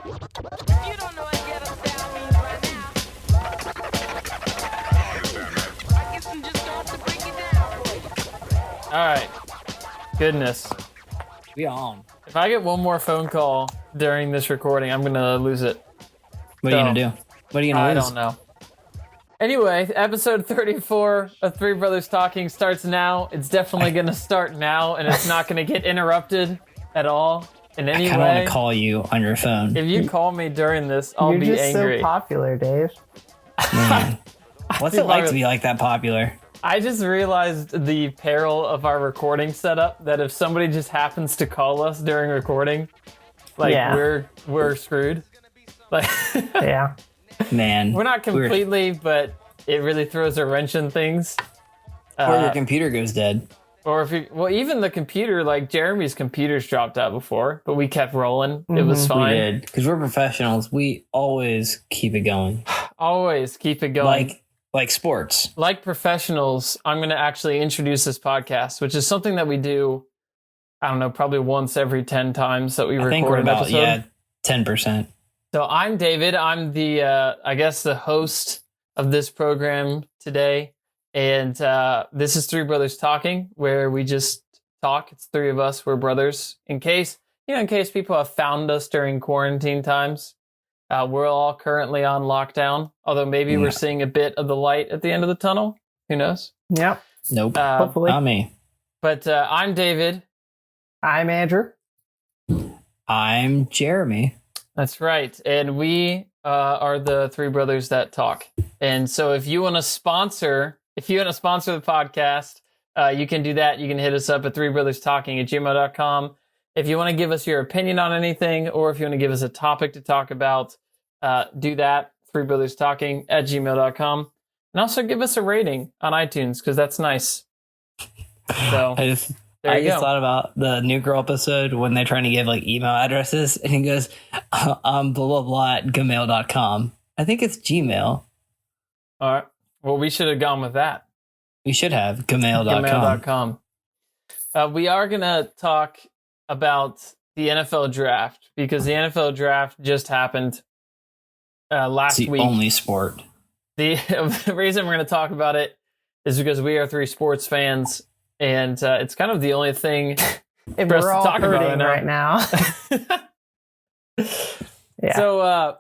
You don't know what ghetto style means right now. I guess I'm just going to break it down for you. All right. Goodness. We on. If I get one more phone call during this recording, I'm going to lose it. What are you going to do? What are you going I to lose? don't know. Anyway, episode 34 of Three Brothers Talking starts now. It's definitely going to start now, and it's not going to get interrupted at all in any I kind of way. want to call you on your phone. If you call me during this, I'll be You're just angry. so popular, Dave. Man. What's it like to be like that popular? I just realized the peril of our recording setup, that if somebody just happens to call us during recording, like Yeah. we're screwed. Like Yeah. Man. we're not completely, but it really throws a wrench in things. Or your computer goes dead. Or if you, well, even the computer, like Jeremy's computer's dropped out before, but we kept rolling. It was We fine. did. Because we're professionals. We always keep it going. Always keep it going. Like sports. Like professionals, I'm going to actually introduce this podcast, which is something that we do, I don't know, probably once every 10 times that we I record think we're an about, episode. 10%. So I'm David. I'm the, I guess, the host of this program today. And this is Three Brothers Talking, where we just talk. It's three of us. We're brothers. In case people have found us during quarantine times, we're all currently on lockdown. Although maybe we're seeing a bit of the light at the end of the tunnel. Who knows? Yep. Nope. Hopefully. Not me. But I'm David. I'm Andrew. I'm Jeremy. That's right. And we are the three brothers that talk. And so if you want to sponsor the podcast, you can do that. You can hit us up at threebrotherstalking@gmail.com. If you want to give us your opinion on anything, or if you want to give us a topic to talk about, do that. threebrotherstalking@gmail.com. And also give us a rating on iTunes, because that's nice. So I just there you go. thought about the New Girl episode when they're trying to give like email addresses, and he goes, blah blah blah at gmail.com. I think it's Gmail. All right. Well, we should have gone with that. We should have gmail.com. We are going to talk about the NFL draft, because the NFL draft just happened last It's the week. only sport. The reason we're going to talk about it is because we are three sports fans, and it's kind of the only thing And for us we're to all talk about hurting right now. Yeah. So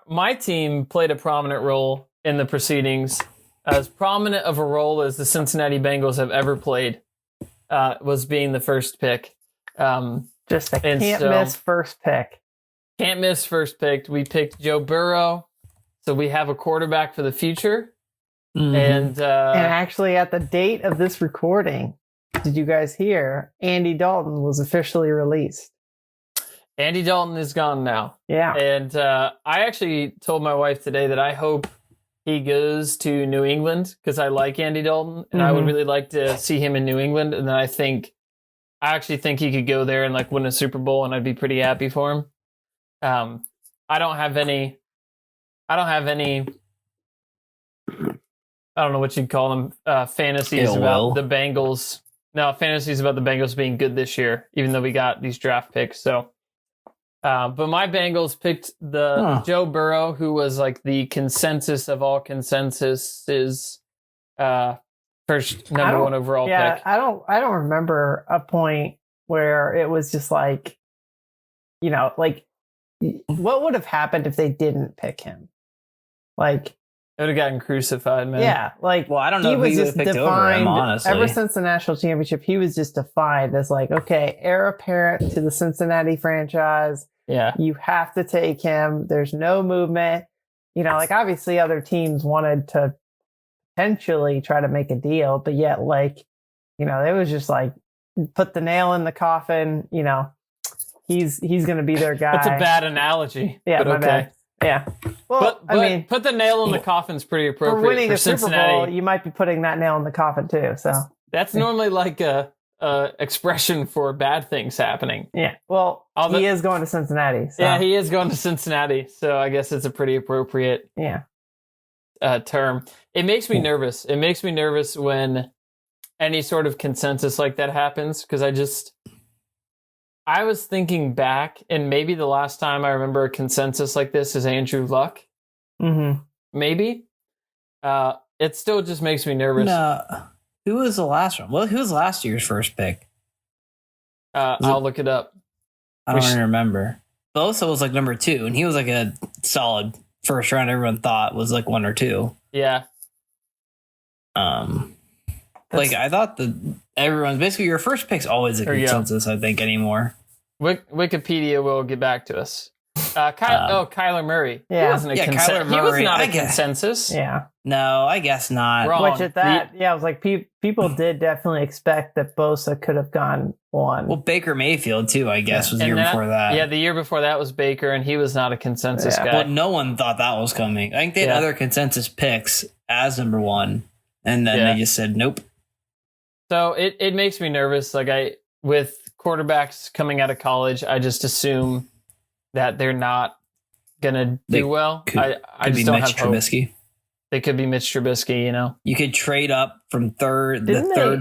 my team played a prominent role in the proceedings, as prominent of a role as the Cincinnati Bengals have ever played, was being the first pick. Just a and can't so- miss first pick. Can't miss first pick. We picked Joe Burrow, so we have a quarterback for the future. Mhm. And And actually, at the date of this recording, did you guys hear Andy Dalton was officially released? Andy Dalton is gone now. Yeah. And I actually told my wife today that I hope he goes to New England, because I like Andy Dalton, and I would Mhm. really like to see him in New England. And then I actually think he could go there and like win a Super Bowl, and I'd be pretty happy for him. I don't have any, I don't know what you'd call them, fantasies Ill about will. the Bengals. No, fantasies about the Bengals being good this year, even though we got these draft picks. So, but my Bengals picked the Joe Burrow, who was like the consensus of all consensuses, first number one overall pick. I don't remember a point where it was just like, like what would have happened if they didn't pick him? Like, It would have gotten crucified, man. yeah, like Well, I don't know he if was he would just have picked over him, honestly. ever since the national championship, he was just defined as like, okay, heir apparent to the Cincinnati franchise. Yeah. You have to take him. There's no movement. Like obviously other teams wanted to potentially try to make a deal, but yet like, it was just like put the nail in the coffin. He's going to be their guy. That's a bad analogy. Yeah, but my okay. bad. Yeah. Well, But I mean, put the nail in the coffin's pretty for appropriate winning for a Super Cincinnati. Bowl, you might be putting that nail in the coffin too. So That's normally like a expression for bad things happening. yeah. Well, Although- he is going to Cincinnati. So. Yeah, he is going to Cincinnati, so I guess it's a pretty appropriate Yeah. term. It makes me nervous. It makes me nervous when any sort of consensus like that happens, because I was thinking back, and maybe the last time I remember a consensus like this is Andrew Luck. Mm-hmm. Maybe. It still just makes me nervous. No. Who was the last one? Well, who was last year's first pick? I'll look it up. I don't even remember. Bosa was like number 2, and he was like a solid first round. Everyone thought was like 1 or 2. Yeah. Like I thought everyone's basically your first pick's always a consensus. I think anymore. Wikipedia will get back to us. Kyler Murray. Yeah. He wasn't a consensus. Kyler He was Murray, not I a guess. consensus. Yeah. No, I guess not. Wrong. Which at that, I was like, people did definitely expect that Bosa could have gone 1. Well, Baker Mayfield too, I guess, was the And year before that. Yeah, the year before that was Baker, and he was not a consensus guy. Well, no one thought that was coming. I think they had other consensus picks as number 1, and then they just said nope. So it makes me nervous. Like with quarterbacks coming out of college, I just assume that they're not gonna do well. I just don't have hope. Trubisky. They could be Mitch Trubisky. You know, you could trade up from third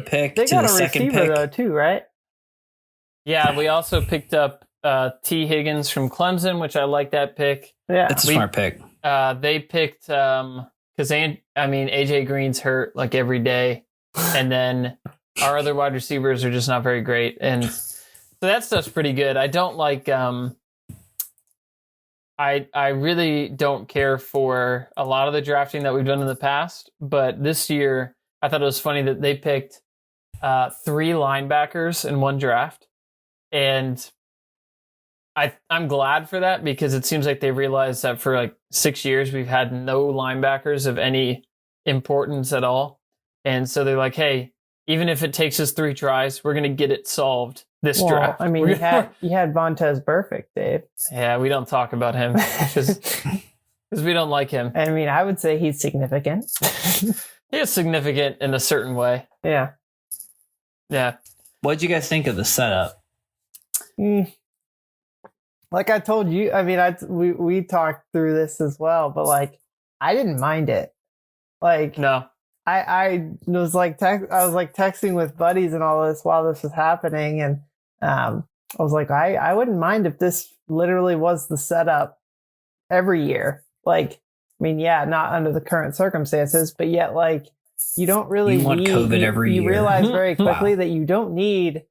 pick they to got the a second receiver pick. though too, right? Yeah, we also picked up T. Higgins from Clemson, which I like that pick. Yeah, That's a smart pick. They picked because AJ Green's hurt like every day, and then our other wide receivers are just not very great, and so that stuff's pretty good. I don't like. I really don't care for a lot of the drafting that we've done in the past, but this year I thought it was funny that they picked 3 linebackers in one draft, and I'm glad for that because it seems like they realized that for like 6 years we've had no linebackers of any importance at all, and so they're like, hey, even if it takes us 3 tries, we're gonna get it solved this draft. I mean, you had Vontez Burfict, Dave. Yeah, we don't talk about him because we don't like him. I mean, I would say he's significant. He is significant in a certain way. Yeah. Yeah. What'd you guys think of the setup? Like I told you, I mean, we talked through this as well, but like I didn't mind it. Like No. I was like texting with buddies and all this while this was happening, and I was like, I wouldn't mind if this literally was the setup every year. Like, I mean, yeah, not under the current circumstances, but yet, like, you don't really want COVID every year. You realize very quickly that you don't need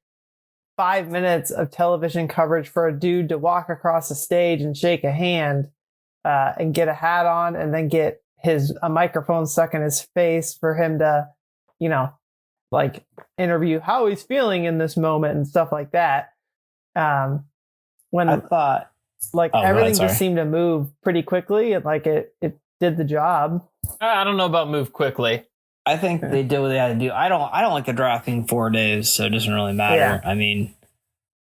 5 minutes of television coverage for a dude to walk across the stage and shake a hand and get a hat on and then get a microphone stuck in his face for him to, you know, like interview how he's feeling in this moment and stuff like that. When I thought everything just seemed to move pretty quickly and like it did the job. I don't know about move quickly. I think they did what they had to do. I don't like the drafting 4 days, so it doesn't really matter. Yeah. I mean,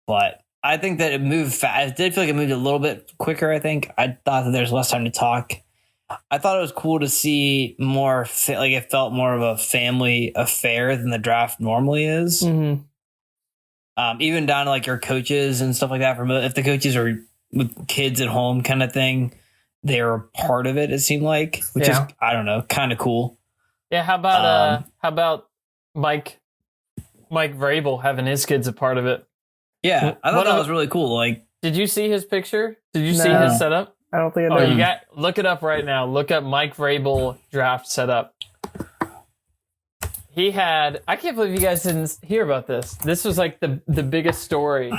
but I think that it moved fast. It did feel like it moved a little bit quicker. I think I thought that there's less time to talk. I thought it was cool to see more, like it felt more of a family affair than the draft normally is. Mm-hmm. Even down to like your coaches and stuff like that. If the coaches are with kids at home kind of thing, they're part of it. It seemed like, which is, I don't know, kind of cool. Yeah. How about Mike Vrabel having his kids a part of it? Yeah, I thought that was really cool. Like, did you see his picture? Did you see his setup? I don't think I know. Look it up right now. Look up Mike Vrabel draft setup. He had, I can't believe you guys didn't hear about this. This was like the biggest story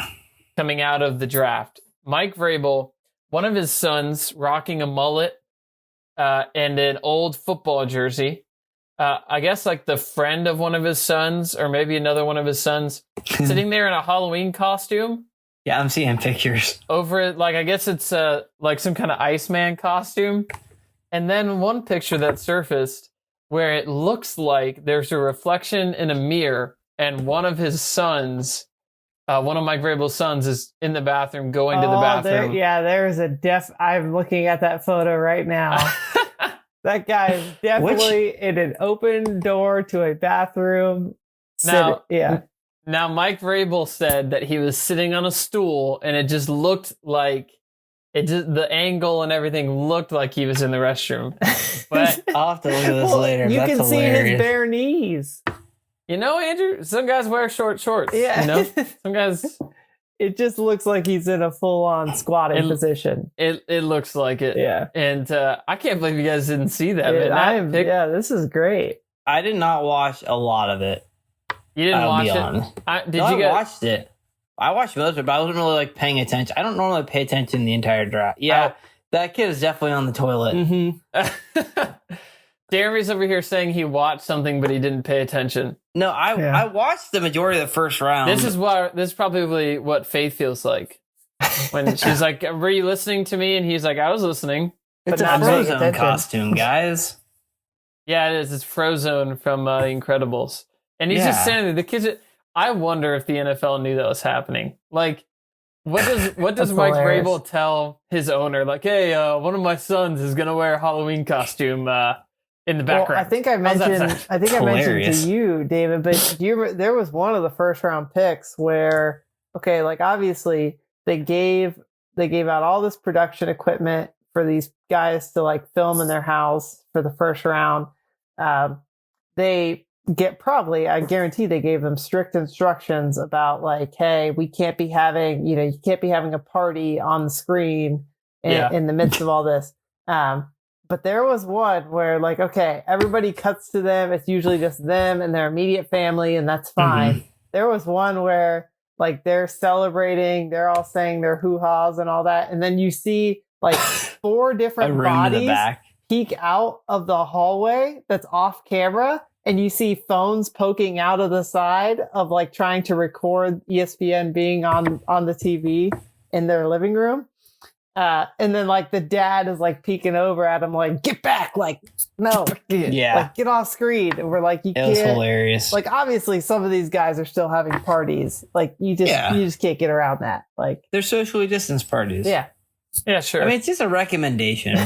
coming out of the draft. Mike Vrabel, one of his sons rocking a mullet and an old football jersey. I guess like the friend of one of his sons or maybe another one of his sons sitting there in a Halloween costume. Yeah, I'm seeing pictures. Over, like, I guess it's like some kind of Iceman costume. And then one picture that surfaced where it looks like there's a reflection in a mirror and one of his sons, one of Mike Vrabel's sons is in the bathroom going to the bathroom. There's I'm looking at that photo right now. That guy is definitely in an open door to a bathroom. Now, Mike Vrabel said that he was sitting on a stool, and it just looked like the angle and everything looked like he was in the restroom. But I'll have to look at this later. You That's can see hilarious. his bare knees. You know, Andrew, some guys wear short shorts. Yeah. You know, some guys. It just looks like he's in a full-on squatting position. It looks like it. Yeah. And I can't believe you guys didn't see that. Man. This is great. I did not watch a lot of it. You didn't watch it? I watched it. I watched most of it, but I wasn't really like paying attention. I don't normally pay attention the entire draft. Yeah, that kid is definitely on the toilet. Mm-hmm. Jeremy's over here saying he watched something, but he didn't pay attention. No, I watched the majority of the first round. This is probably what Faith feels like when she's like, "Were you listening to me?" And he's like, "I was listening." It's a Frozone costume, guys. Yeah, it is. It's Frozone from The Incredibles, and he's just standing there. The kids. I wonder if the NFL knew that was happening. Like, what does Mike Vrabel tell his owner? Like, hey, one of my sons is gonna wear a Halloween costume in the background. Well, I think I mentioned to you, David, but there was one of the first round picks where, okay, like obviously they gave out all this production equipment for these guys to like film in their house for the first round. They I guarantee they gave them strict instructions about like, hey, you can't be having a party on the screen in the midst of all this. But there was one where like, okay, everybody cuts to them. It's usually just them and their immediate family, and that's fine. Mm-hmm. There was one where like they're celebrating, they're all saying their hoo-haws and all that. And then you see like 4 different bodies peek out of the hallway that's off camera. And you see phones poking out of the side of like trying to record ESPN being on the TV in their living room. And then like the dad is like peeking over at him like, get back, like, no, like get off screen. And we're like, you can't. It was hilarious. Like obviously some of these guys are still having parties. Like you just can't get around that. Like they're socially distanced parties. Yeah. Yeah, sure. I mean, it's just a recommendation.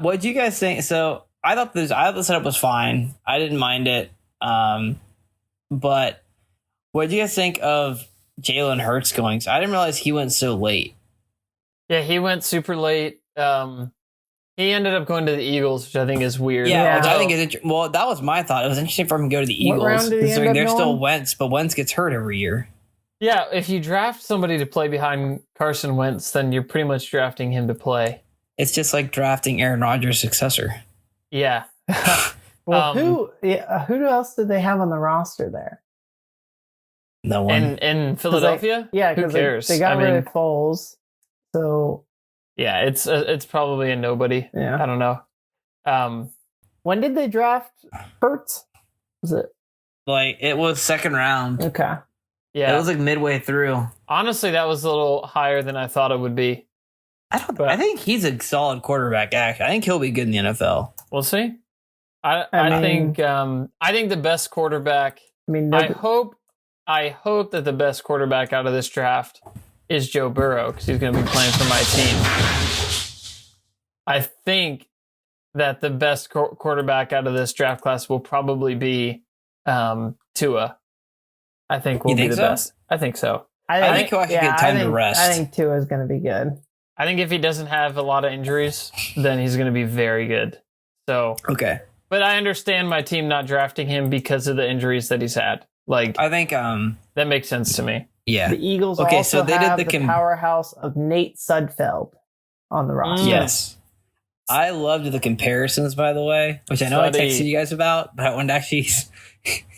What do you guys think? So I thought the setup was fine. I didn't mind it. But what do you guys think of Jalen Hurts going? So I didn't realize he went so late. Yeah, he went super late. He ended up going to the Eagles, which I think is weird. Yeah, which I think is well, that was my thought. It was interesting for him to go to the Eagles. What round did he end up they're going? still Wentz, but Wentz gets hurt every year. Yeah, if you draft somebody to play behind Carson Wentz, then you're pretty much drafting him to play. It's just like drafting Aaron Rodgers' successor. Yeah. Well, who else did they have on the roster there? No one. In Philadelphia? Who cares? They got rid of Foles. So yeah, it's probably a nobody. Yeah. I don't know. When did they draft Hurts? Was it like it was second round? Okay. Yeah. It was like midway through. Honestly, that was a little higher than I thought it would be. I think he's a solid quarterback. Actually, I think he'll be good in the NFL. We'll see. I think the best quarterback. I hope that the best quarterback out of this draft is Joe Burrow because he's going to be playing for my team. I think that the best quarterback out of this draft class will probably be Tua. I think will be the best. I think so. I think he'll actually get time to rest. I think Tua is going to be good. I think if he doesn't have a lot of injuries, then he's going to be very good. So okay. But I understand my team not drafting him because of the injuries that he's had. Like I think that makes sense to me. Yeah. The Eagles also have the powerhouse of Nate Sudfeld on the roster. Yes. I loved the comparisons, by the way, which I know I texted you guys about, but I wanted to actually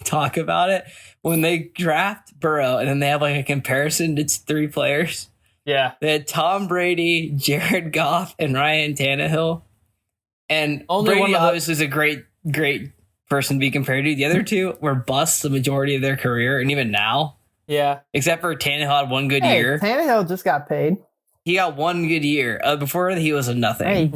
talk about it. When they draft Burrow and then they have like a comparison, it's 3 players. Yeah. They had Tom Brady, Jared Goff, and Ryan Tannehill. And only Brady one of obviously is a great person to be compared to. The other 2 were busts the majority of their career, and even now. Yeah. Except for Tannehill had one good year. Tannehill just got paid. He got one good year. Before he was a nothing. Hey, he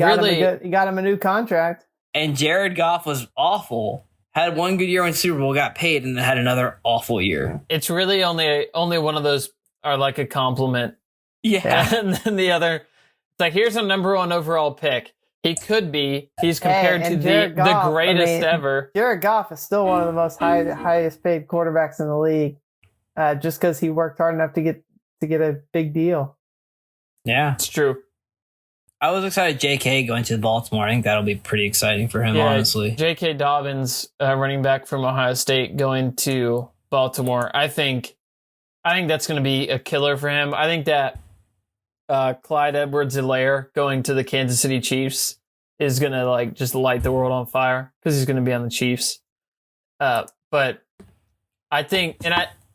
got him a new contract. And Jared Goff was awful. Had one good year when Super Bowl, got paid, and then had another awful year. It's really only one of those are like a compliment. Yeah. And then the other, it's like, here's a number 1 overall pick. He could be. He's compared to the greatest ever. Jared Goff is still one of the most highest paid quarterbacks in the league, just because he worked hard enough to get a big deal. Yeah, it's true. I was excited J.K. going to Baltimore. I think that'll be pretty exciting for him, honestly. J.K. Dobbins, running back from Ohio State, going to Baltimore. I think I think that's going to be a killer for him. I think that Clyde Edwards-Helaire going to the Kansas City Chiefs is going to like just light the world on fire because he's going to be on the Chiefs. But I think,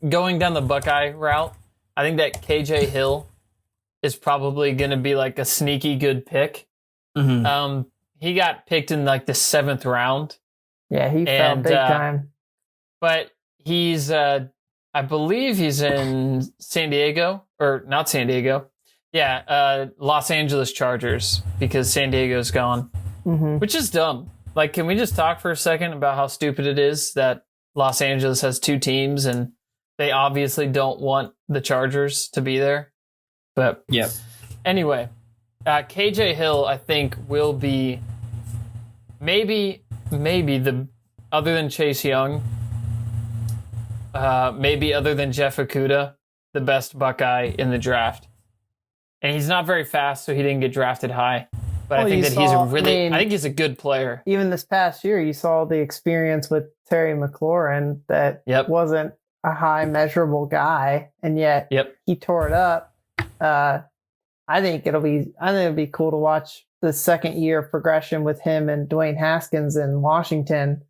going down the Buckeye route, I think that KJ Hill is probably going to be like a sneaky good pick. Mm-hmm. He got picked in like the 7th round. Yeah, he fell big time. But he's, I believe he's in San Diego, or not San Diego. Yeah, Los Angeles Chargers, because San Diego's gone, which is dumb. Like, can we just talk for a second about how stupid it is that Los Angeles has 2 teams and they obviously don't want the Chargers to be there? But yep. Anyway, KJ Hill, I think, will be maybe the, other than Chase Young, maybe other than Jeff Okudah, the best Buckeye in the draft. And he's not very fast, so he didn't get drafted high. But I think that I think he's a good player. Even this past year, you saw the experience with Terry McLaurin that wasn't a high measurable guy, and yet he tore it up. I think it'll be cool to watch the second year progression with him and Dwayne Haskins in Washington.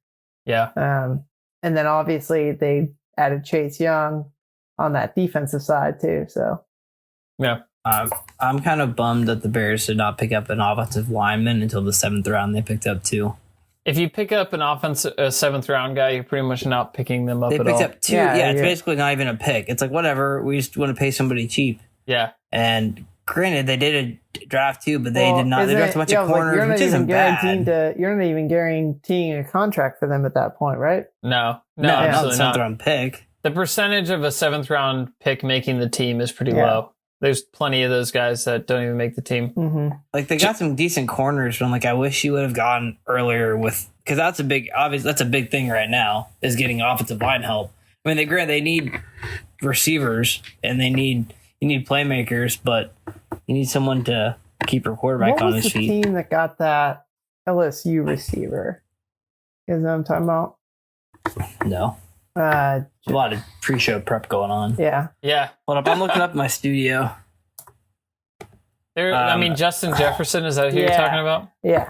Yeah. And then obviously they added Chase Young on that defensive side too. So yeah. I'm kind of bummed that the Bears did not pick up an offensive lineman until the 7th round. They picked up 2. If you pick up a 7th round guy, you're pretty much not picking them up at all. They picked up 2. Yeah, it's basically not even a pick. It's like, whatever. We just want to pay somebody cheap. Yeah. And granted, they did a draft too, but they did not. They drafted a bunch of corners, which isn't bad. You're not even guaranteeing a contract for them at that point, right? No, absolutely not. 7th round pick. The percentage of a 7th round pick making the team is pretty low. There's plenty of those guys that don't even make the team. Mm-hmm. Like, they got some decent corners, but I'm like, I wish you would have gone earlier because that's a big thing right now, is getting offensive line help. I mean, they need receivers and you need playmakers, but you need someone to keep your quarterback on his feet. What was the team that got that LSU receiver? Is that what I'm talking about? No. A lot of pre-show prep going on. Yeah. Hold up, I'm looking up my studio. Justin Jefferson, is that who you're talking about? Yeah.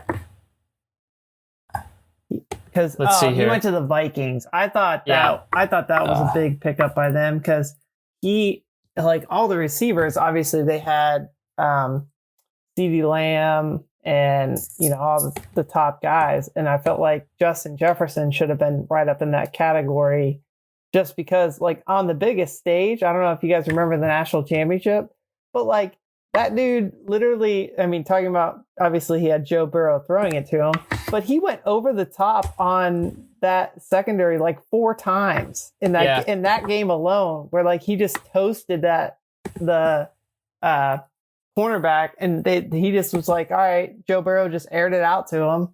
Because let's see here. He went to the Vikings. I thought that was a big pickup by them, because he, like, all the receivers, obviously they had CeeDee Lamb and all the top guys, and I felt like Justin Jefferson should have been right up in that category, just because, like, on the biggest stage, I don't know if you guys remember the national championship, but like, that dude literally, I mean, talking about, obviously he had Joe Burrow throwing it to him, but he went over the top on that secondary like 4 times in that game alone, where like he just toasted the cornerback, and he just was like, all right, Joe Burrow just aired it out to him.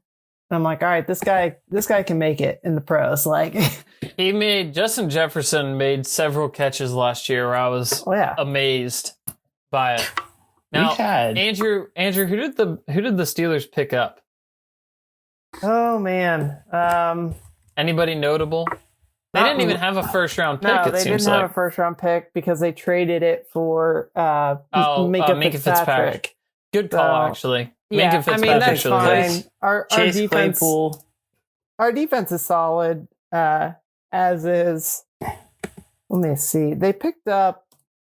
And I'm like, all right, this guy can make it in the pros. Like, Justin Jefferson made several catches last year where I was amazed by it. Now, Andrew, who did the Steelers pick up? Oh man, anybody notable? They didn't even have a first round pick. No, they didn't have a first round pick because they traded it for Minka Fitzpatrick. Good call, actually. Yeah, Minka Fitzpatrick, that's fine. Our Chase defense, Claypool. Our defense is solid, as is. Let me see. They picked up.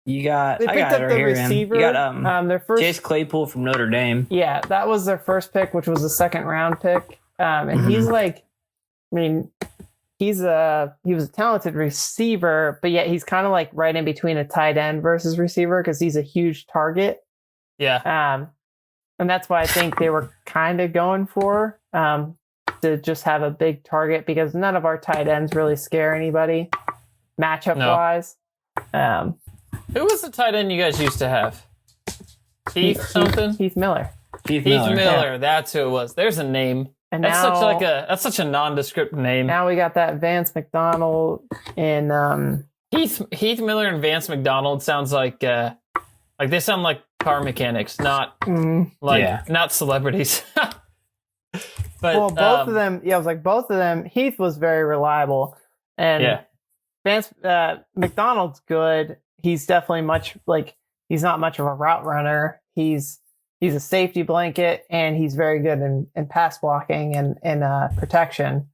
They picked up the receiver. You got their first Chase Claypool from Notre Dame. Yeah, that was their first pick, which was a 2nd round pick. And he's like, I mean, he was a talented receiver, but yet he's kind of like right in between a tight end versus receiver, because he's a huge target. Yeah. And that's why I think they were kind of going for to just have a big target, because none of our tight ends really scare anybody matchup wise. Who was the tight end you guys used to have? Heath Miller. Heath Miller. That's who it was. There's a name. And that's such a nondescript name. Now we got that Vance McDonald and Heath Miller and Vance McDonald sounds like they sound like car mechanics, not not celebrities. But both of them. Yeah, I was like, both of them. Heath was very reliable, and Vance McDonald's good. he's definitely he's not much of a route runner. He's a safety blanket, and he's very good in pass blocking and protection.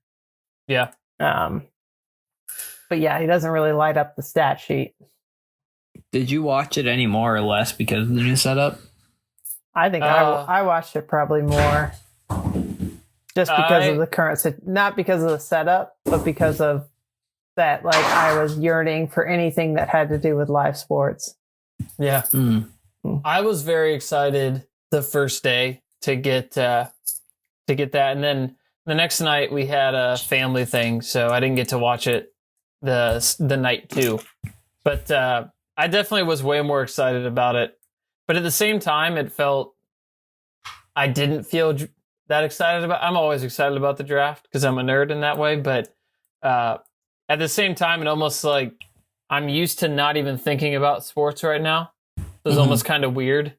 Yeah. But yeah, he doesn't really light up the stat sheet. Did you watch it any more or less because of the new setup? I think I watched it probably more just because of the current, not because of the setup, but because of that. Like, I was yearning for anything that had to do with live sports. Yeah. I was very excited the first day to get that, and then the next night we had a family thing, so I didn't get to watch it the night too. But I definitely was way more excited about it. But at the same time, I didn't feel that excited about. I'm always excited about the draft because I'm a nerd in that way. But at the same time, it almost like I'm used to not even thinking about sports right now. It was almost kind of weird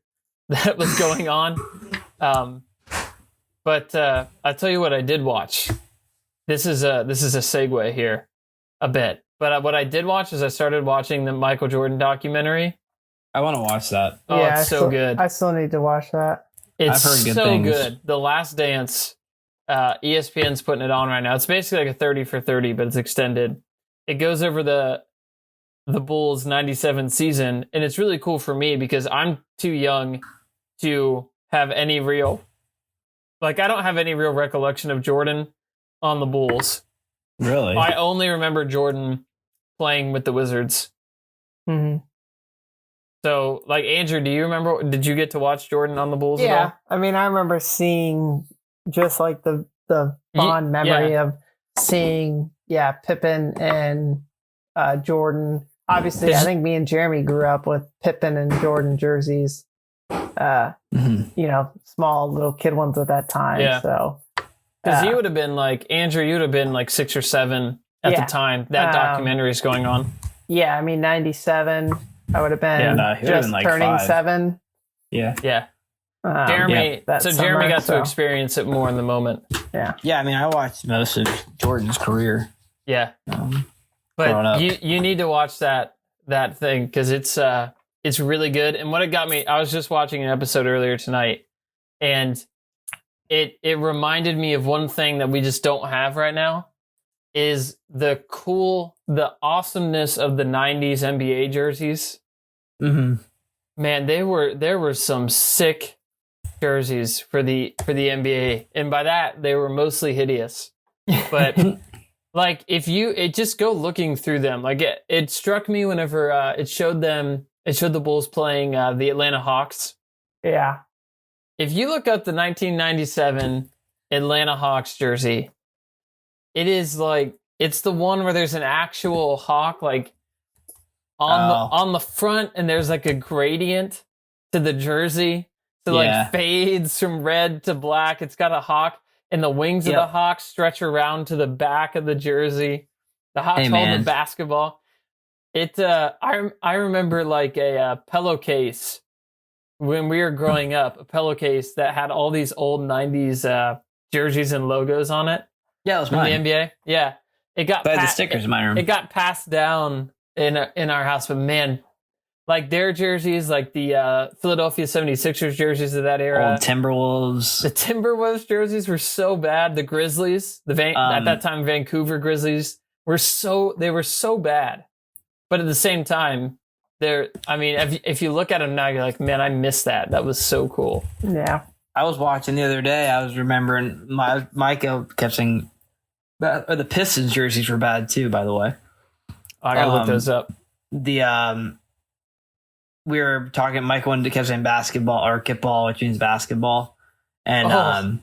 that was going on. But I'll tell you what I did watch. This is a segue here a bit. But what I did watch is I started watching the Michael Jordan documentary. I want to watch that. Oh, Yeah, it's so good. I still need to watch that. It's I've heard good so things. good. The Last Dance, ESPN's putting it on right now. It's basically like a 30 for 30, but it's extended. It goes over the Bulls 97 season, and it's really cool for me because I'm too young to have any real, I don't have any real recollection of Jordan on the Bulls. Really? I only remember Jordan playing with the Wizards. Mm-hmm. So, Andrew, do you remember? Did you get to watch Jordan on the Bulls at all? Yeah, I mean, I remember seeing just like the fond memory of seeing Pippen and Jordan. Obviously, I think me and Jeremy grew up with Pippen and Jordan jerseys. Small little kid ones at that time. Yeah. So because you would have been Andrew, you would have been 6 or 7 at the time that documentary is going on. Yeah, I mean, 97. I would have been just been turning 5. 7. Yeah. Jeremy got to experience it more in the moment. Yeah. Yeah, I mean, I watched most of Jordan's career. Yeah. But you need to watch that thing because it's really good. And what it got me, I was just watching an episode earlier tonight, and it reminded me of one thing that we just don't have right now is the awesomeness of the 90s NBA jerseys. Mm-hmm. Man, there were some sick jerseys for the NBA, and by that they were mostly hideous. But just go looking through them. It struck me whenever it showed the Bulls playing the Atlanta Hawks. Yeah. If you look up the 1997 Atlanta Hawks jersey, it is it's the one where there's an actual hawk on the front, and there's a gradient to the jersey. So fades from red to black. It's got a hawk, and the wings of the hawk stretch around to the back of the jersey. The Hawks hold the basketball. I remember a pillowcase when we were growing up, a pillowcase that had all these old 90s jerseys and logos on it. Yeah, it was from mine. the NBA. Yeah. It got the stickers in my room. It got passed down in our house, but man, their jerseys, the Philadelphia 76ers jerseys of that era. Old Timberwolves. The Timberwolves jerseys were so bad. The Grizzlies, at that time Vancouver Grizzlies, were so bad. But at the same time, if you look at them now, you're like, man, I miss that. That was so cool. Yeah. I was watching the other day. I was remembering Michael kept saying the Pistons jerseys were bad too, by the way. I gotta look those up. We were talking, Michael kept saying basketball or kickball, which means basketball. And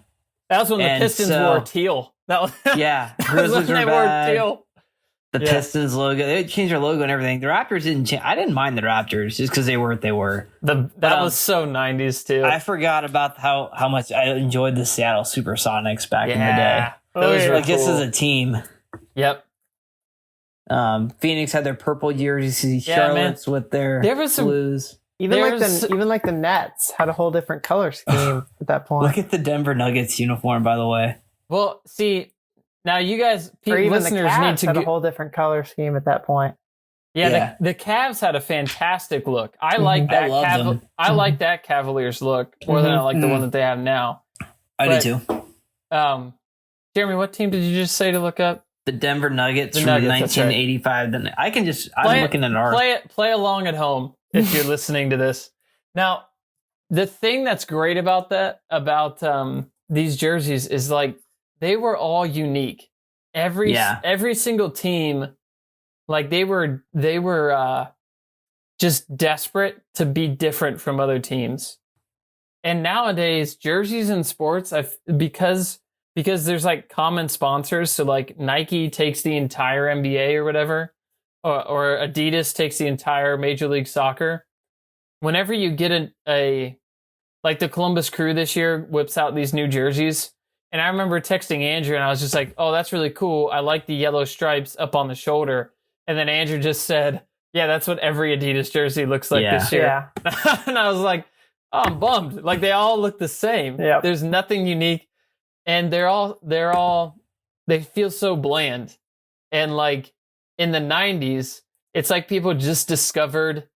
that was when the Pistons wore teal. That was Grizzlies were bad. Wore teal. The Pistons logo, they changed their logo and everything. The Raptors didn't change. I didn't mind the Raptors just because they were what they were. That was so 90s too. I forgot about how much I enjoyed the Seattle Supersonics back in the day. Those were cool. This is a team. Yep. Phoenix had their purple jerseys. Charlotte's with their blues. Even the Nets had a whole different color scheme at that point. Look at the Denver Nuggets uniform, by the way. Well, see, now you guys, or even listeners, the Cavs need to had a whole different color scheme at that point. Yeah, Yeah. The Cavs had a fantastic look. I Mhm. like that. I love them. I like that Cavaliers look more than I like the Mhm. one that they have now. I But- do too. Jeremy, what team did you just say to look up? The Denver Nuggets The from Nuggets, that's right. 1985. Then I'm looking at ours. Play along at home if you're listening to this. Now, the thing that's great about these jerseys is like they were all unique. Every single team, like they were just desperate to be different from other teams. And nowadays, jerseys in sports, because there's like common sponsors, so like Nike takes the entire NBA or whatever, or Adidas takes the entire Major League Soccer. Whenever you get like the Columbus Crew this year whips out these new jerseys, and I remember texting Andrew and I was just like, "Oh, that's really cool. I like the yellow stripes up on the shoulder." And then Andrew just said, "Yeah, that's what every Adidas jersey looks like this year." Yeah. And I was like, "Oh, I'm bummed. Like they all look the same. Yep. There's nothing unique, and they feel so bland." And like in the 90s, it's like people just discovered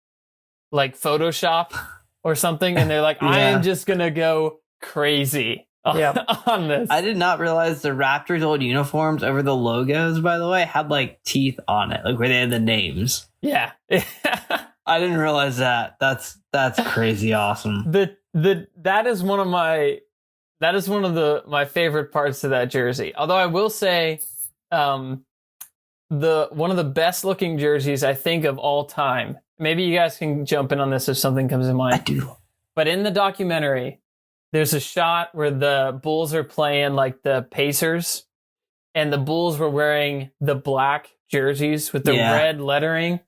like Photoshop or something, and they're like, "I am just gonna go crazy on this." I did not realize the Raptors' old uniforms over the logos, by the way, had like teeth on it, like where they had the names. Yeah. I didn't realize that. That's crazy awesome. That is one of my favorite parts of that jersey. Although I will say, one of the best looking jerseys I think of all time. Maybe you guys can jump in on this if something comes to mind. I do. But in the documentary, there's a shot where the Bulls are playing like the Pacers, and the Bulls were wearing the black jerseys with the red lettering.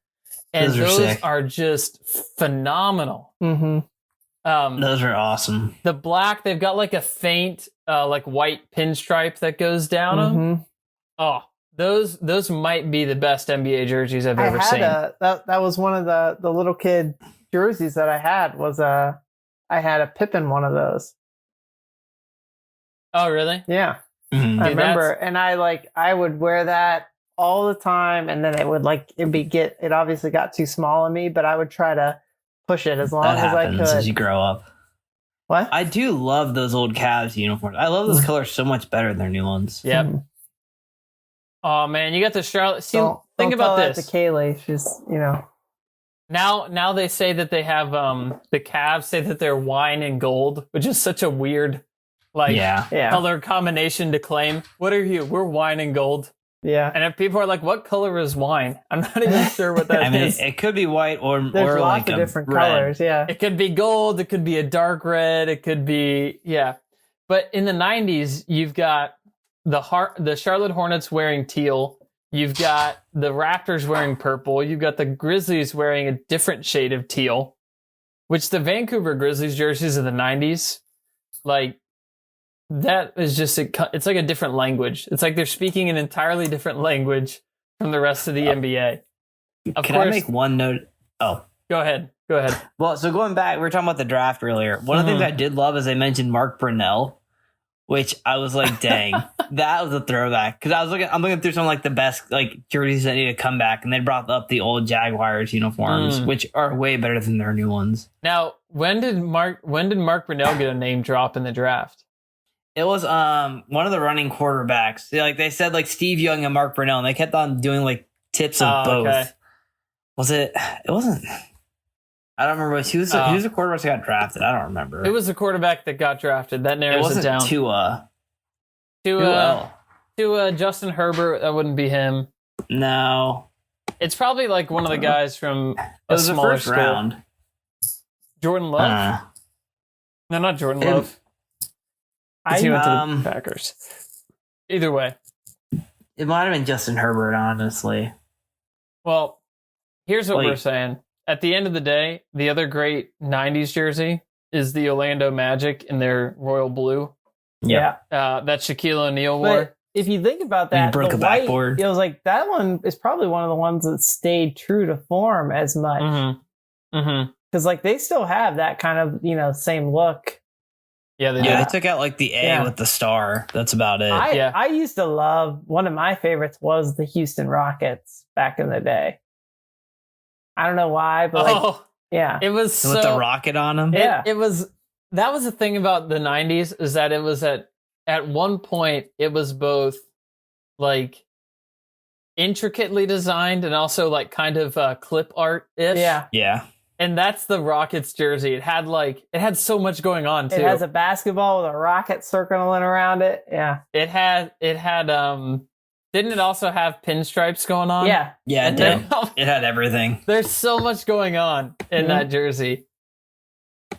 And those are just phenomenal. Mm-hmm. Those are awesome. The black, they've got like a faint, like white pinstripe that goes down them. Oh, those might be the best NBA jerseys I've ever seen. That was one of the little kid jerseys that I had. I had a Pippin one of those. Oh, really? Yeah, Mhm. I Dude, remember, and I would wear that all the time, and then it obviously got too small on me, but I would try to push it as long That as I happens could. as you grow up. What? I do love those old Cavs uniforms. I love those colors so much better than their new ones. Yep. Mhm. Oh man, you got the Charlotte. See, Don't think about tell that this. to Kaylee. She's Now they say that they have the Cavs say that they're wine and gold, which is such a weird Yeah. color combination to claim. What are you? We're wine and gold. Yeah. And if people are like, "What color is wine?" I'm not even sure what that I mean, is. it could be white or There's like lots of a different red. colors. Yeah. It could be gold. It could be a dark red. It could be But in the 90s, you've got the Charlotte Hornets wearing teal. You've got the Raptors wearing purple. You've got the Grizzlies wearing a different shade of teal, which the Vancouver Grizzlies jerseys of the 90s, like that is just it's like a different language. It's like they're speaking an entirely different language from the rest of the NBA. Of Can course, I make one note? Oh. Go ahead. Well, so going back, we were talking about the draft earlier. One of the things I did love is they mentioned Mark Brunell, which I was like, dang, that was a throwback. Because I'm looking through some like the best like jerseys that need to come back, and they brought up the old Jaguars uniforms, which are way better than their new ones. Now, when did Mark Brunell get a name drop in the draft? It was one of the running quarterbacks. They said like Steve Young and Mark Brunell, and they kept on doing like tips of both. Okay. Was it? It wasn't. I don't remember. Who's the quarterback that got drafted? I don't remember. It was the quarterback that got drafted. That It narrows wasn't it down. Tua. To Justin Herbert, that wouldn't be him. No. It's probably like one of the guys from It a was the smaller first school. round. Jordan Love? No, not Jordan Love. He went to the Packers. Either way. It might have been Justin Herbert, honestly. Well, here's what Like- we're saying. At the end of the day, the other great 90s jersey is the Orlando Magic in their royal blue. Yeah. That Shaquille O'Neal wore. But if you think about that, broke the a white, backboard. it was like that one is probably one of the ones that stayed true to form as much. Because like they still have that kind of same look. Yeah, they do. Yeah, they took out like the A with the star. That's about it. I used to love, one of my favorites was the Houston Rockets back in the day. I don't know why, but like, yeah. it was so, with the rocket on them. Yeah. It was that was the thing about the 90s is that it was at one point it was both like intricately designed and also like kind of clip art ish. Yeah. Yeah. And that's the Rockets jersey. It had so much going on too. It has a basketball with a rocket circling around it. Yeah. It had didn't it also have pinstripes going on? Yeah. Yeah, it did. It had everything. There's so much going on in that jersey.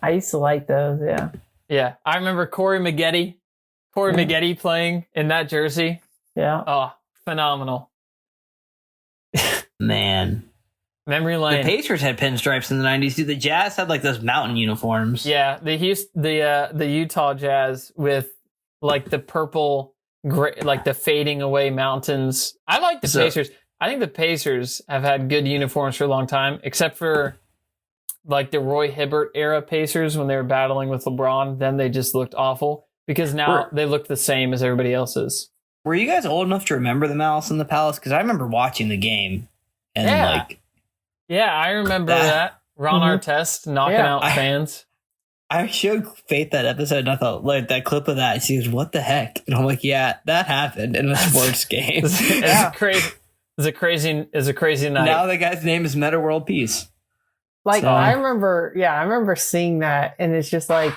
I used to like those. Yeah. Yeah. I remember Corey Maggette playing in that jersey. Yeah. Oh, phenomenal. Man. Memory lane. The Pacers had pinstripes in the 90s. Dude, the Jazz had like those mountain uniforms. Yeah, the Utah Jazz with like the purple, gray, like the fading away mountains. I like the Pacers. I think the Pacers have had good uniforms for a long time, except for like the Roy Hibbert era Pacers when they were battling with LeBron. Then they just looked awful because now they look the same as everybody else's. Were you guys old enough to remember the Malice in the Palace? Because I remember watching the game and like. Yeah, I remember that. Ron Artest knocking out fans. I showed Faith that episode and I thought, like, that clip of that, she goes, what the heck? And I'm like, yeah, that happened in a sports game. It's crazy. It's a crazy night. Now the guy's name is Meta World Peace. Like, I remember seeing that, and it's just like,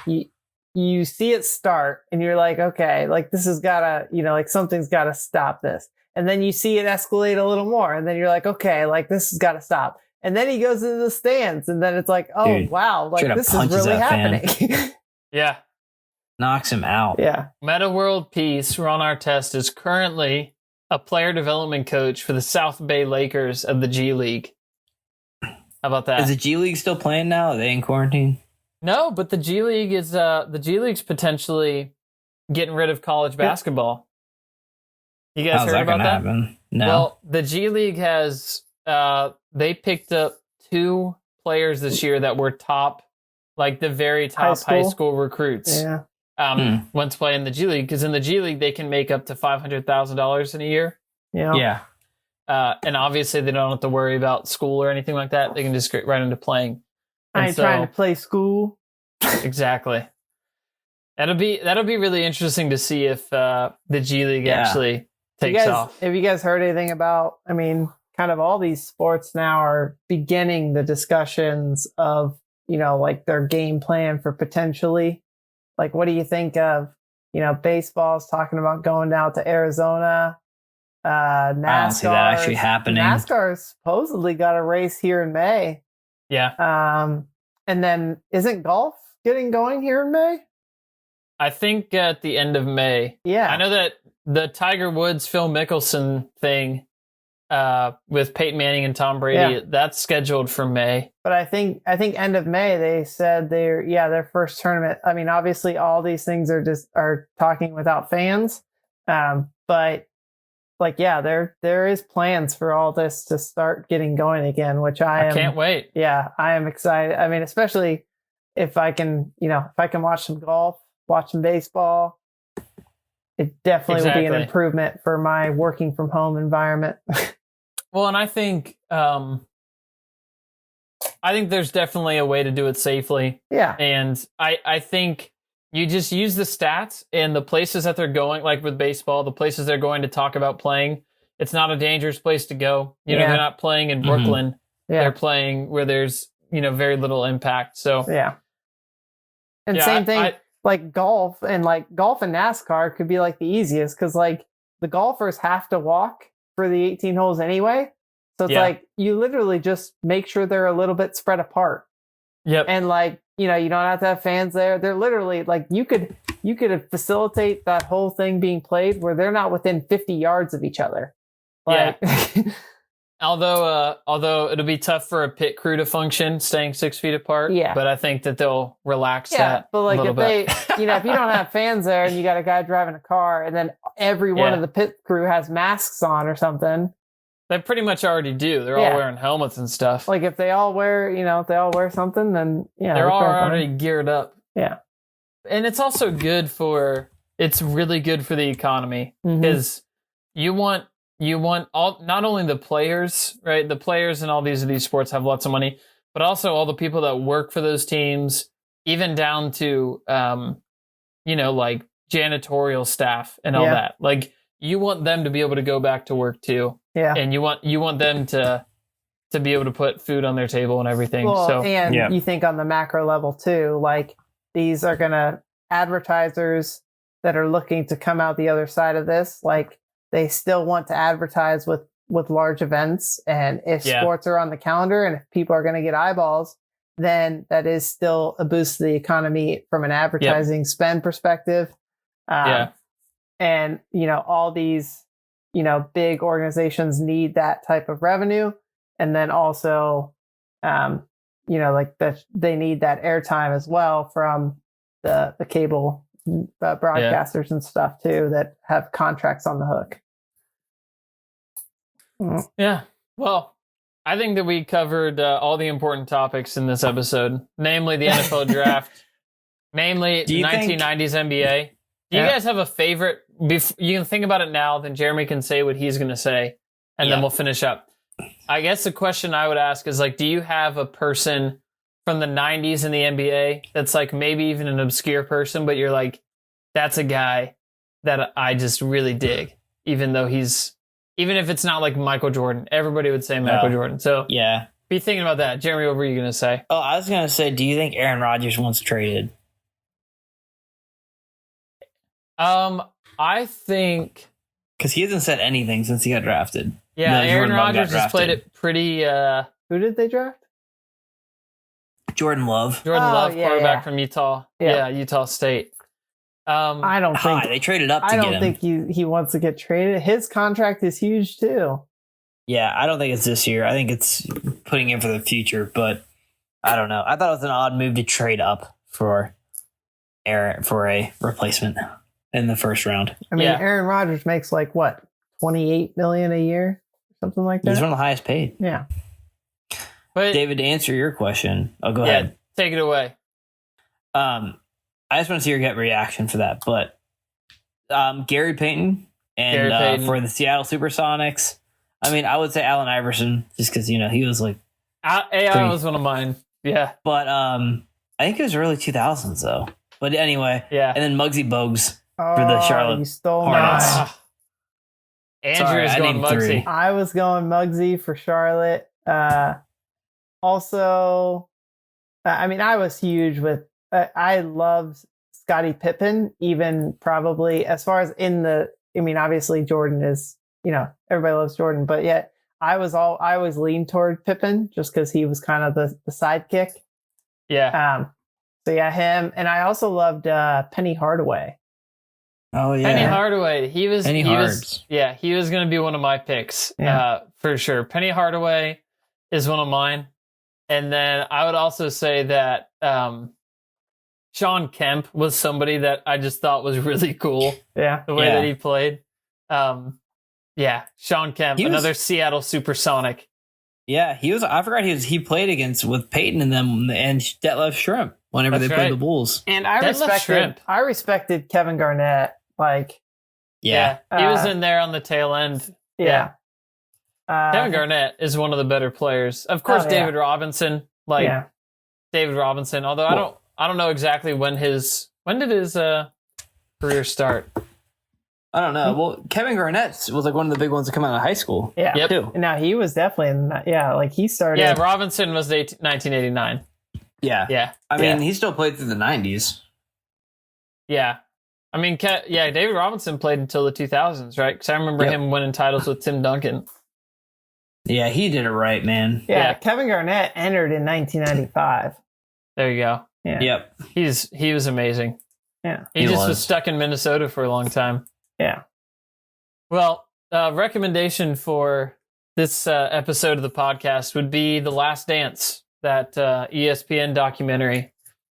you see it start, and you're like, okay, like, this has gotta, like, something's gotta stop this. And then you see it escalate a little more, and then you're like, okay, like, this has gotta stop. And then he goes into the stands, and then it's like, oh, dude, wow, like, this is really happening. Yeah. Knocks him out. Yeah. Meta World Peace, Ron Artest is currently a player development coach for the South Bay Lakers of the G League. How about that? Is the G League still playing now? Are they in quarantine? No, but the G League's potentially getting rid of college basketball. You guys How's heard that about gonna that? happen? No. Well, the G League has they picked up 2 players this year that were top, like the very top high school recruits. Yeah. Once playing the G League, because in the G League they can make up to $500,000 in a year. Yeah. And obviously they don't have to worry about school or anything like that. They can just get right into playing. I ain't trying to play school. Exactly. That'll be really interesting to see if the G League actually takes off. Have you guys heard anything about, I mean, kind of all these sports now are beginning the discussions of, like their game plan for potentially, like, what do you think of, baseball's talking about going down to Arizona, NASCAR. I don't see that actually happening. NASCAR supposedly got a race here in May. Yeah. And then isn't golf getting going here in May? I think at the end of May. Yeah. I know that the Tiger Woods, Phil Mickelson thing with Peyton Manning and Tom Brady, that's scheduled for May. But I think end of May, they said their first tournament. I mean, obviously all these things are talking without fans. But like, there is plans for all this to start getting going again, which I can't wait. Yeah, I am excited. I mean, especially if I can watch some golf, watch some baseball, it definitely will be an improvement for my working from home environment. Well, and I think there's definitely a way to do it safely. Yeah. And I think you just use the stats and the places that they're going, like with baseball, the places they're going to talk about playing. It's not a dangerous place to go. They're not playing in Brooklyn. Yeah. They're playing where there's, very little impact. So yeah. And same thing, like golf and NASCAR could be like the easiest because like the golfers have to walk for the 18 holes anyway. So it's like you literally just make sure they're a little bit spread apart. Yep. And like, you don't have to have fans there. They're literally like you could facilitate that whole thing being played where they're not within 50 yards of each other. Like, yeah. Although it'll be tough for a pit crew to function staying 6 feet apart. Yeah. But I think that they'll relax that. But like a little if bit. they, if you don't have fans there and you got a guy driving a car and then every one of the pit crew has masks on or something. They pretty much already do. They're all wearing helmets and stuff. Like if they all wear something, then they're all already geared up. Yeah. And it's also it's really good for the economy because you want you want not only the players, right? The players in all these sports have lots of money, but also all the people that work for those teams, even down to like janitorial staff and all that. Like you want them to be able to go back to work too. Yeah. And you want them to be able to put food on their table and everything. Well, and you think on the macro level too, like these are gonna advertisers that are looking to come out the other side of this, like they still want to advertise with large events, and if sports are on the calendar and if people are going to get eyeballs, then that is still a boost to the economy from an advertising spend perspective. And all these big organizations need that type of revenue, and then also like that they need that airtime as well from the cable broadcasters and stuff too that have contracts on the hook. Yeah. Well, I think that we covered all the important topics in this episode, namely the NFL draft, namely 1990s NBA. Do you guys have a favorite? You can think about it now, then Jeremy can say what he's going to say, and then we'll finish up. I guess the question I would ask is, like, do you have a person from the 90s in the NBA that's like maybe even an obscure person, but you're like, that's a guy that I just really dig, even if it's not like Michael Jordan. Everybody would say Michael Jordan. So be thinking about that. Jeremy, what were you going to say? Oh, I was going to say, do you think Aaron Rodgers wants traded? I think... Because he hasn't said anything since he got drafted. Yeah, Aaron Rodgers has played it pretty... Who did they draft? Jordan Love. Quarterback from Utah. Yeah, Utah State. I don't think they traded up to get him. I don't think he wants to get traded. His contract is huge too. Yeah, I don't think it's this year. I think it's putting in for the future, but I don't know. I thought it was an odd move to trade up for a replacement in the first round. I mean, Aaron Rodgers makes like what, $28 million a year, something like that. He's one of the highest paid. Yeah. But David, to answer your question, go ahead. Take it away. I just want to see your gut reaction for that. But Gary Payton and for the Seattle Supersonics, I mean, I would say Allen Iverson just because, he was like... AI was one of mine. Yeah. But I think it was early 2000s, though. But anyway. Yeah. And then Muggsy Bogues for the Charlotte you stole Hornets. Andrew is going Muggsy. I was going Muggsy for Charlotte. Also, I mean, I was huge with... I loved Scottie Pippen, even probably as far as obviously Jordan is, everybody loves Jordan, but yet I always leaned toward Pippen just because he was kind of the sidekick. Yeah. So yeah, him. And I also loved Penny Hardaway. Oh yeah. Penny Hardaway. He was going to be one of my picks. For sure. Penny Hardaway is one of mine. And then I would also say that Sean Kemp was somebody that I just thought was really cool. Yeah. The way that he played. Sean Kemp, another Seattle Supersonic. Yeah, I forgot he played with Peyton and them and Detlef Schrempf whenever they played the Bulls. And I respected Kevin Garnett. Like, he was in there on the tail end. Yeah. Kevin Garnett is one of the better players. Of course, David Robinson. David Robinson. Although I don't know exactly when did his career start. I don't know. Well, Kevin Garnett was like one of the big ones to come out of high school. Yeah. Too. Now he was definitely he started. Yeah, Robinson was 1989. Yeah. Yeah. I mean, he still played through the 90s. Yeah. I mean, David Robinson played until the 2000s, right? Because I remember him winning titles with Tim Duncan. Yeah, he did it right, man. Yeah, Kevin Garnett entered in 1995. There you go. Yeah. Yep. He was amazing. Yeah. He was stuck in Minnesota for a long time. Yeah. Well, recommendation for this episode of the podcast would be The Last Dance, that ESPN documentary.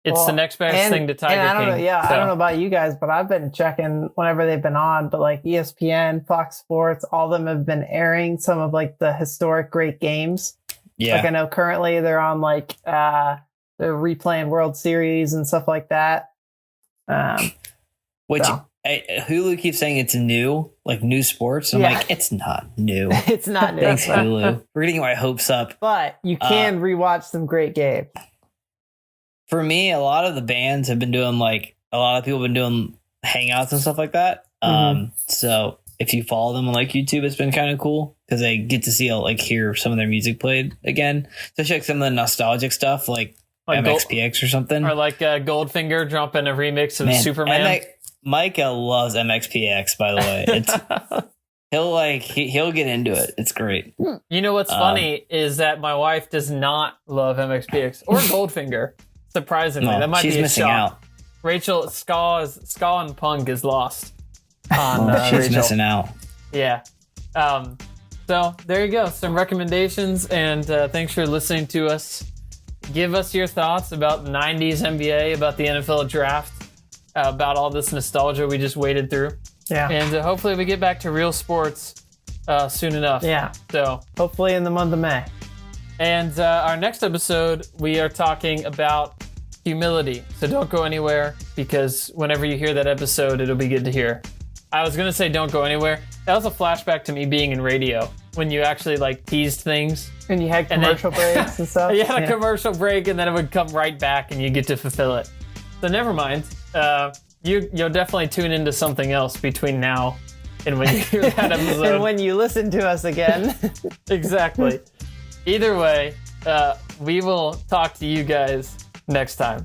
It's the next best thing to Tiger King. I don't know about you guys, but I've been checking whenever they've been on, but like ESPN, Fox Sports, all of them have been airing some of like the historic great games. Yeah. Like I know currently they're on like they're replaying World Series and stuff like that. Which Hulu keeps saying it's new, like new sports. I'm Yeah. like, it's not new. It's not new. Thanks, Hulu. We're getting my hopes up. But you can rewatch some great games. For me, a lot of the bands have been doing a lot of people have been doing hangouts and stuff like that. So if you follow them on like YouTube, it's been kind of cool because I get to see hear some of their music played again, especially some of the nostalgic stuff like MXPX or something, or like Goldfinger dropping a remix of Superman. Micah loves MXPX, by the way. He'll get into it. It's great. You know what's funny is that my wife does not love MXPX or Goldfinger. Surprisingly, that might she's be a missing shock. out. Rachel, ska and punk is lost on She's Rachel. missing out. Yeah. So there you go. Some recommendations, and thanks for listening to us. Give us your thoughts about the 90s NBA, about the NFL draft, about all this nostalgia we just waded through. Yeah. And hopefully we get back to real sports soon enough. Yeah. So hopefully in the month of May. And our next episode, we are talking about humility. So don't go anywhere, because whenever you hear that episode, it'll be good to hear. I was going to say don't go anywhere. That was a flashback to me being in radio when you actually teased things. And you had commercial breaks and stuff. You had a commercial break, and then it would come right back and you get to fulfill it. So never mind. You'll definitely tune into something else between now and when you hear that episode. And when you listen to us again. Exactly. Either way, we will talk to you guys next time.